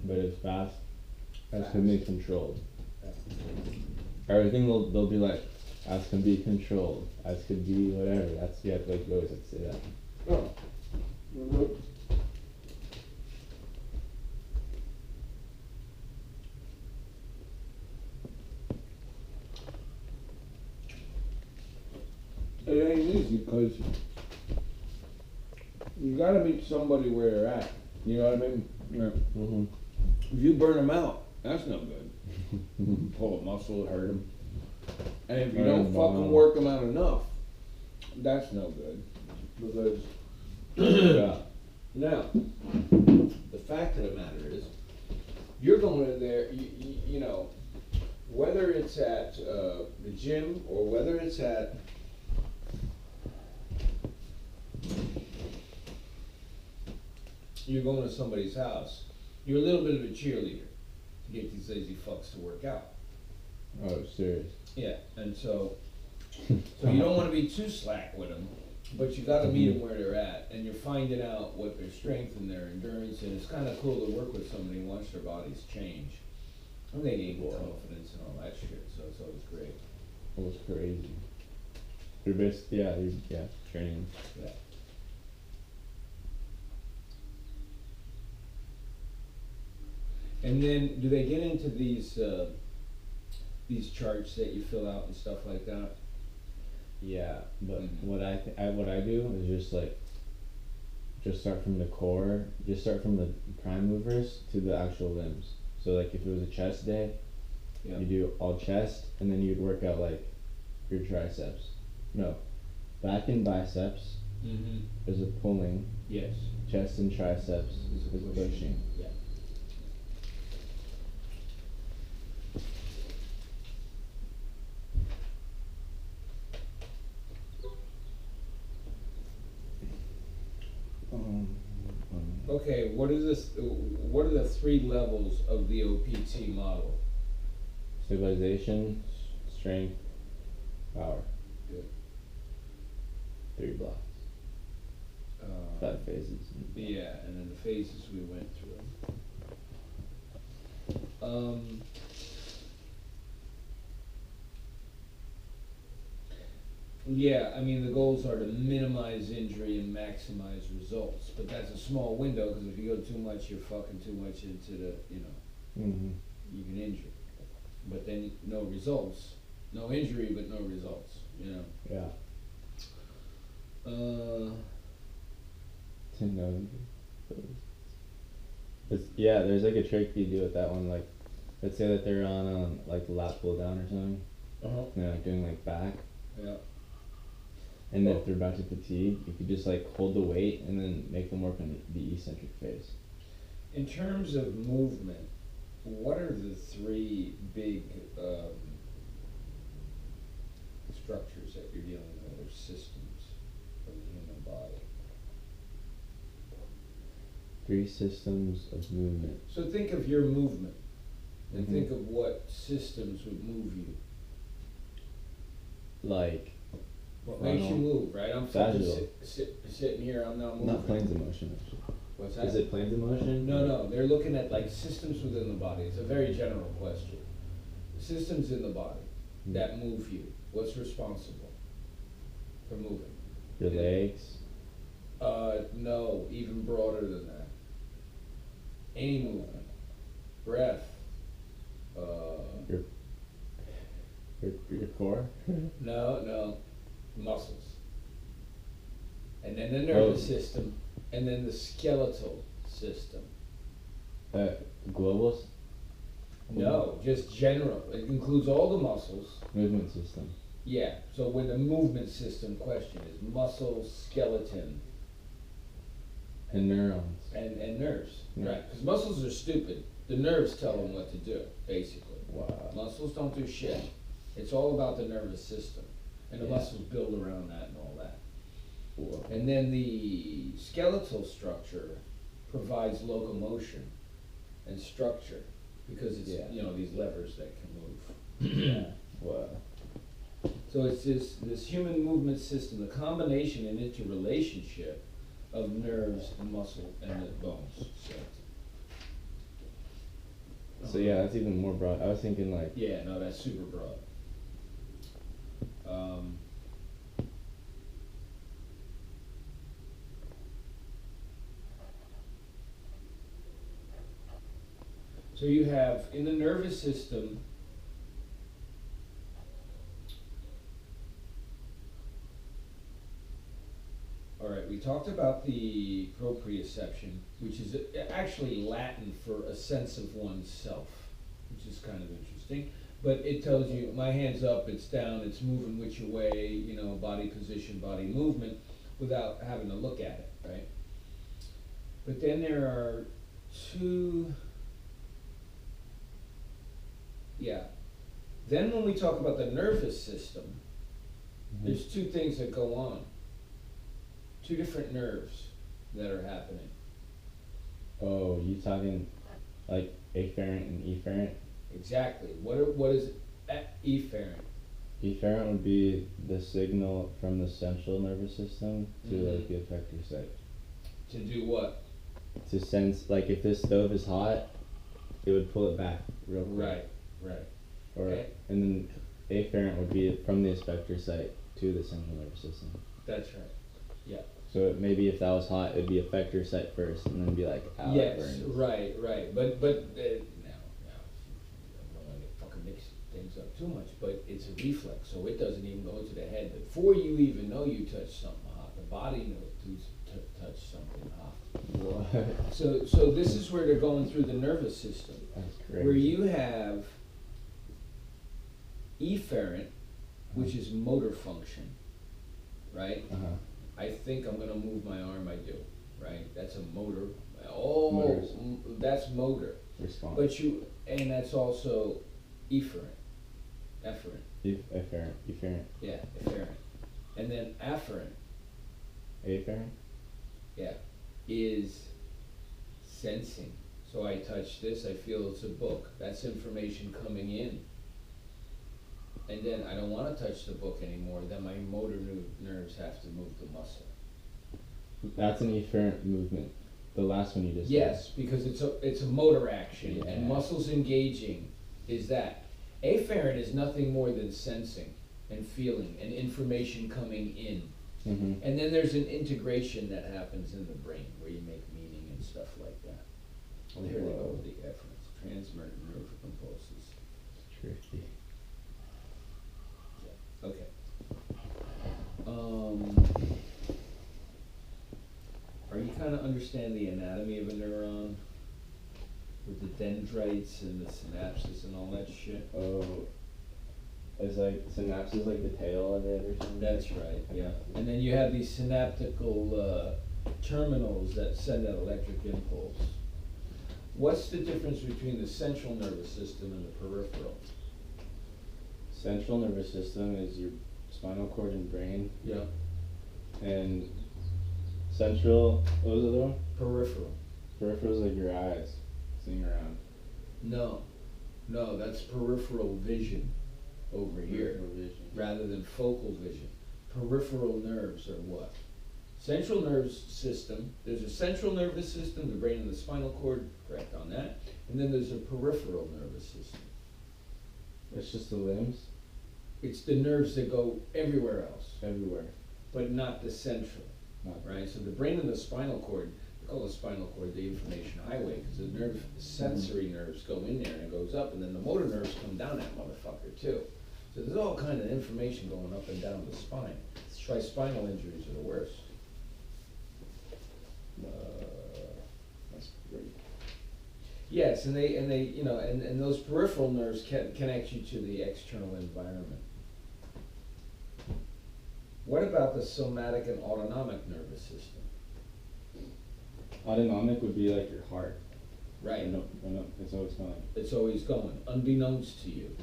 but it's fast. As can be controlled. Everything they'll be like, as can be controlled, as could be whatever. That's like you always have to say that. Oh. Mm-hmm. It ain't easy because you gotta meet somebody where they're at. You know what I mean? Yeah. Mm-hmm. If you burn them out, that's no good. Pull a muscle, hurt them. And if you don't fucking work them out enough, that's no good. Because Yeah. now, the fact of the matter is, you're going in there, you know, whether it's at the gym or whether it's at you're going to somebody's house, you're a little bit of a cheerleader to get these lazy fucks to work out. Oh, serious. Yeah, and so you don't want to be too slack with them, but you got to meet them where they're at, and you're finding out what their strength and their endurance, and it's kind of cool to work with somebody and watch their bodies change. And they gain confidence and all that shit, so it's always great. It was crazy. You're basically, yeah, training. Yeah. And then, do they get into these charts that you fill out and stuff like that? Yeah, but what I do is just start from the core, just start from the prime movers to the actual limbs. So like if it was a chest day, you do all chest, and then you'd work out like your triceps. No, back and biceps is a pulling. Yes. Chest and triceps is pushing. Yeah. Okay, what are the 3 levels of the OPT model? Stabilization, strength, power. Good. 3 blocks. 5 phases. Yeah, and then the phases we went through. Yeah, I mean the goals are to minimize injury and maximize results, but that's a small window because if you go too much, you're fucking too much into the, you know, you can injure. But then no results, no injury, but no results, you know. Yeah. Yeah, there's like a trick you do with that one. Like, let's say that they're on like the lat pull down or something. And they're like doing like back. Yeah. And then if they're about to fatigue, you could just like hold the weight and then make them work on the eccentric phase. In terms of movement, what are the 3 big structures that you're dealing with, or systems of the human body? 3 systems of movement. So think of your movement, and think of what systems would move you. Like, what makes you move, right? I'm sitting here, I'm not moving. Not planes of motion, actually. What's that? Is it planes of motion? No, they're looking at like systems within the body. It's a very general question. Systems in the body that move you. What's responsible for moving? Your legs? No, even broader than that. Any movement. Breath. Your core? No. Muscles. And then the nervous system, and then the skeletal system. Globals? No, just general. It includes all the muscles. Movement system. Yeah, so when the movement system question is muscle, skeleton. And neurons. And nerves, Yeah. right? Because muscles are stupid. The nerves tell them what to do, basically. Wow. Muscles don't do shit. It's all about the nervous system. And the muscles build around that and all that. Whoa. And then the skeletal structure provides locomotion and structure because it's, you know, these levers that can move. Yeah. Wow. So it's this human movement system, the combination and interrelationship of nerves and muscle and the bones. So So yeah, that's even more broad. I was thinking like. Yeah, no, that's super broad. So you have, in the nervous system, all right, we talked about the proprioception, which is actually Latin for a sense of oneself, which is kind of interesting. But it tells you, my hand's up, it's down, it's moving which way, you know, body position, body movement, without having to look at it, right? But then there are two, yeah. Then when we talk about the nervous system, there's two things that go on. Two different nerves that are happening. Oh, you talking like afferent and efferent? Exactly. What is efferent? Efferent would be the signal from the central nervous system to like the effector site. To do what? To sense, like if this stove is hot, it would pull it back real quick. Right. Or Okay. And then afferent would be from the effector site to the central nervous system. That's right. Yeah. So maybe if that was hot, it'd be effector site first, and then be like, ow, Yes. it burns. Right. But now, I don't want to fucking mix things up too much. But it's a reflex, so it doesn't even go to the head before you even know you touched something hot. The body knows to touch something hot. What? So this is where they're going through the nervous system. That's crazy. Where you have efferent, which is motor function, right? I think I'm going to move my arm, I do, right? That's a motor. Oh, Motors. that's motor. Response. But and that's also efferent. Efferent. Efferent. Yeah, efferent. And then afferent, Afferent? yeah, is sensing. So I touch this, I feel it's a book. That's information coming in. And then I don't want to touch the book anymore. Then my motor nerves have to move the muscle. That's an efferent movement. The last one you just Yes, because it's a motor action, Yeah. and muscles engaging is that. Afferent is nothing more than sensing and feeling and information coming in. Mm-hmm. And then there's an integration that happens in the brain where you make meaning and stuff like that. Well, here they go with the efferents. Transmit nerve impulses. Tricky. Okay. Are you kind of understand the anatomy of a neuron? With the dendrites and the synapses and all that shit? Oh, it's like synapses, like the tail of it or something? That's right, yeah. And then you have these synaptical terminals that send that electric impulse. What's the difference between the central nervous system and the peripheral? Central nervous system is your spinal cord and brain. Yeah. And central, what was the other one? Peripheral. Peripheral is like your eyes, seeing around. No, that's peripheral vision over here, Peripheral vision. rather than focal vision. Peripheral nerves are what? Central nervous system, there's a central nervous system, the brain and the spinal cord, correct on that, and then there's a peripheral nervous system. It's just the limbs? It's the nerves that go everywhere else, Everywhere. but not the central, Not right? So the brain and the spinal cord, they call the spinal cord the information highway, because the sensory nerves go in there and it goes up, and then the motor nerves come down that motherfucker too. So there's all kind of information going up and down the spine. That's why spinal injuries are the worst. That's great. Yes, and they you know, and those peripheral nerves can connect you to the external environment. What about the somatic and autonomic nervous system? Autonomic would be like your heart. Right. It's always going. It's always going, unbeknownst to you.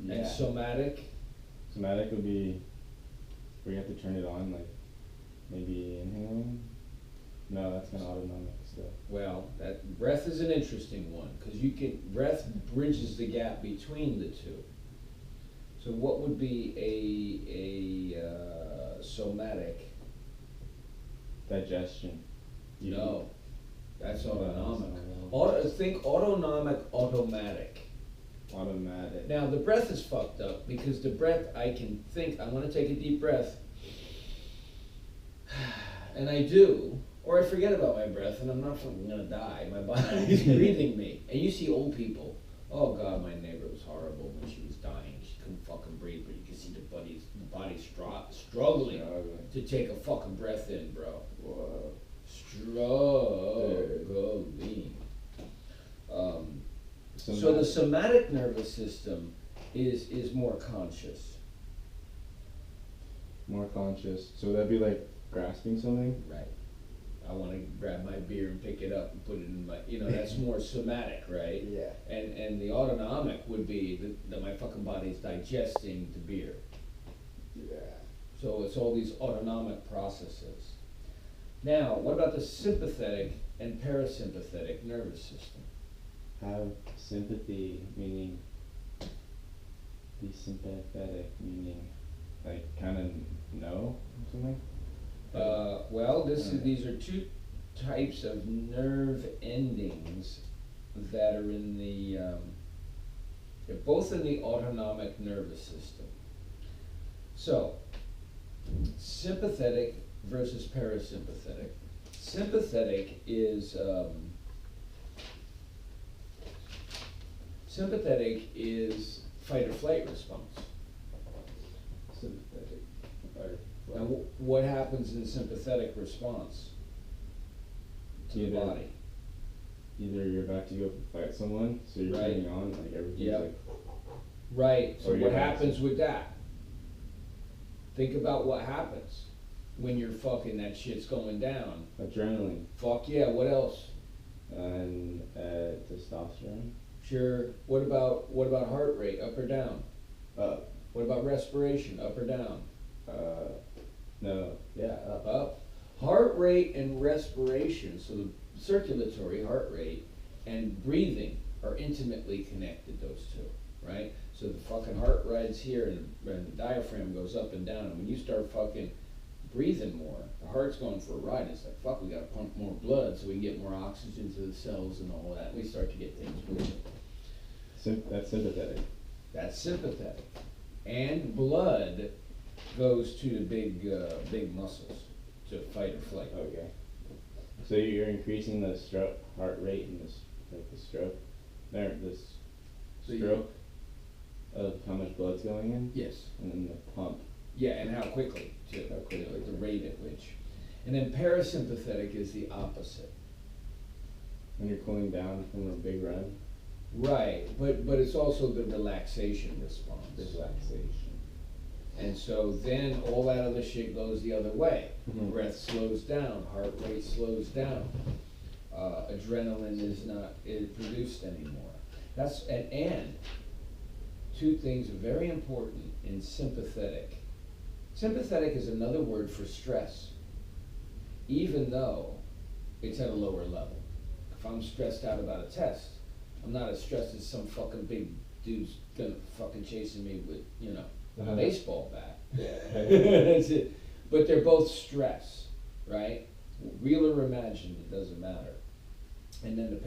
Yeah. And somatic? Somatic would be where you have to turn it on, like maybe inhaling. No, that's kind of autonomic stuff. Well, that breath is an interesting one, because breath bridges the gap between the two. So what would be a somatic? Digestion. No, that's autonomic. Think autonomic, automatic. Automatic. Now the breath is fucked up because the breath, I can think, I want to take a deep breath, and I do, or I forget about my breath and I'm not fucking gonna die. My body's breathing me. And you see old people. Oh God, my neighbor was horrible when she was dying. She couldn't fucking breathe, but you can see the body struggling to take a fucking breath in, bro. Whoa. Struggling. So the somatic nervous system is more conscious. More conscious. So that'd be like grasping something? Right. I want to grab my beer and pick it up and put it in my, that's more somatic, right? Yeah. And the autonomic would be that my fucking body's digesting the beer. Yeah. So it's all these autonomic processes. Now, what about the sympathetic and parasympathetic nervous system? Have sympathy, meaning be sympathetic, meaning like kind of know something? Well, these are two types of nerve endings that are in they're both in the autonomic nervous system. So, sympathetic versus parasympathetic. Sympathetic is fight or flight response. Sympathetic. And what happens in sympathetic response to the body? Either you're about to go fight someone, so you're turning on, like everything's like... Right, so what happens with that? Think about what happens when you're fucking, that shit's going down. Adrenaline. Fuck yeah, what else? And testosterone. Sure. What about heart rate, up or down? Up. What about respiration, up or down? No. Yeah, up. Up. Heart rate and respiration, so the circulatory heart rate and breathing are intimately connected, those two, right? So the fucking heart rides here and the diaphragm goes up and down, and when you start fucking breathing more, the heart's going for a ride. It's like, fuck, we gotta pump more blood so we can get more oxygen to the cells and all that. We start to get things moving. That's sympathetic. That's sympathetic. And blood goes to the big muscles to fight or flight. Okay. So you're increasing the heart rate and the stroke of how much blood's going in? Yes. And then the pump. Yeah, and how quickly too. How quickly, the rate at which. And then parasympathetic is the opposite. When you're cooling down from a big run? Right, but it's also the relaxation response. Relaxation. And so then all that other shit goes the other way. Mm-hmm. Breath slows down, heart rate slows down. Adrenaline is not produced anymore. And two things are very important in sympathetic. Sympathetic is another word for stress, even though it's at a lower level. If I'm stressed out about a test, I'm not as stressed as some fucking big dude's gonna fucking chasing me with, a baseball bat. Yeah. That's it. But they're both stress, right? Real or imagined, it doesn't matter. And then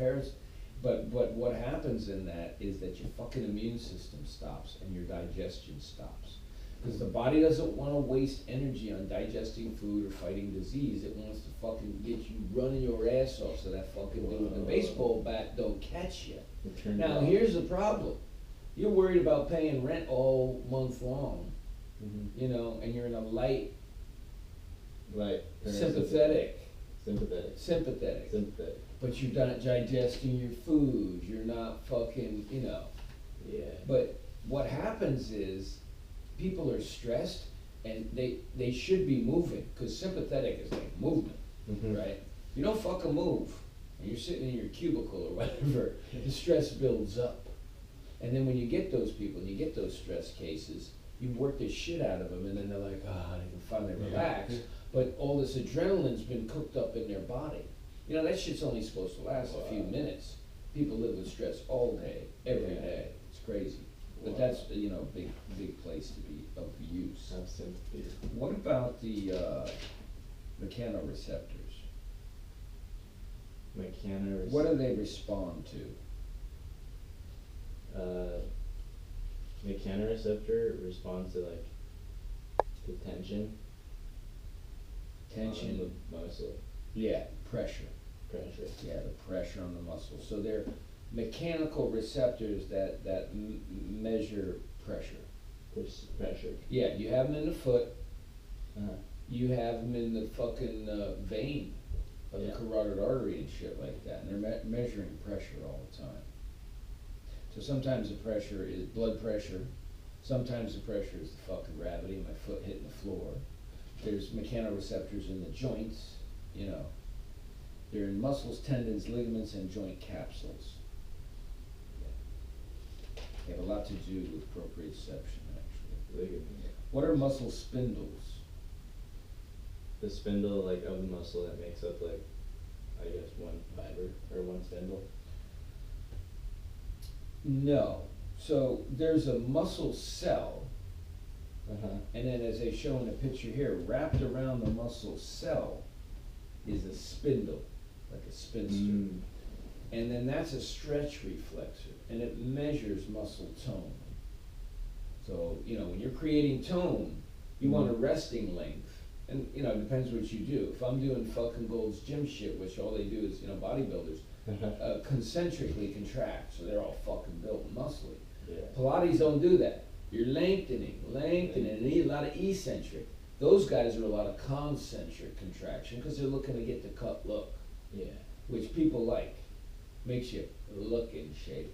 but what happens in that is that your fucking immune system stops and your digestion stops. Because the body doesn't want to waste energy on digesting food or fighting disease. It wants to fucking get you running your ass off so that fucking dude with the baseball bat don't catch you. Now here's the problem. You're worried about paying rent all month long, mm-hmm. And you're in a light sympathetic. But you're not digesting your food. You're not fucking, Yeah. But what happens is people are stressed and they should be moving, because sympathetic is like movement, mm-hmm. right? You don't fucking move and you're sitting in your cubicle or whatever, the stress builds up. And then when you get those people and you get those stress cases, you work the shit out of them and then they're like, they can finally relax. But all this adrenaline's been cooked up in their body. That shit's only supposed to last a few minutes. People live with stress all day, every day. It's crazy. But that's, a big place to be of use. Have sympathy. What about the mechanoreceptors? What do they respond to? Mechanoreceptor responds to like the tension. Tension. On the muscle. Yeah, pressure. Pressure. Yeah, the pressure on the muscle. So they're mechanical receptors that measure pressure. Pressure. Yeah, you have them in the foot. Uh-huh. You have them in the fucking vein of the carotid artery and shit like that. And they're measuring pressure all the time. So sometimes the pressure is blood pressure. Sometimes the pressure is the fucking gravity of my foot hitting the floor. There's mechanoreceptors in the joints, you know. They're in muscles, tendons, ligaments, and joint capsules. They have a lot to do with proprioception, actually. Ligament. What are muscle spindles? The spindle, like, of the muscle that makes up, like, I guess one fiber or one spindle. No. So there's a muscle cell, and then as they show in the picture here, wrapped around the muscle cell is a spindle, like a spinster. And then that's a stretch reflexor, and it measures muscle tone. So, you know, when you're creating tone, you want a resting length. And, you know, it depends what you do. If I'm doing fucking Gold's Gym shit, which all they do is, you know, bodybuilders, concentrically contract, so they're all fucking built and muscly. Yeah. Pilates don't do that. You're lengthening, and a lot of eccentric. Those guys are a lot of concentric contraction because they're looking to get the cut look. Yeah. Which people like. Makes you look in shape.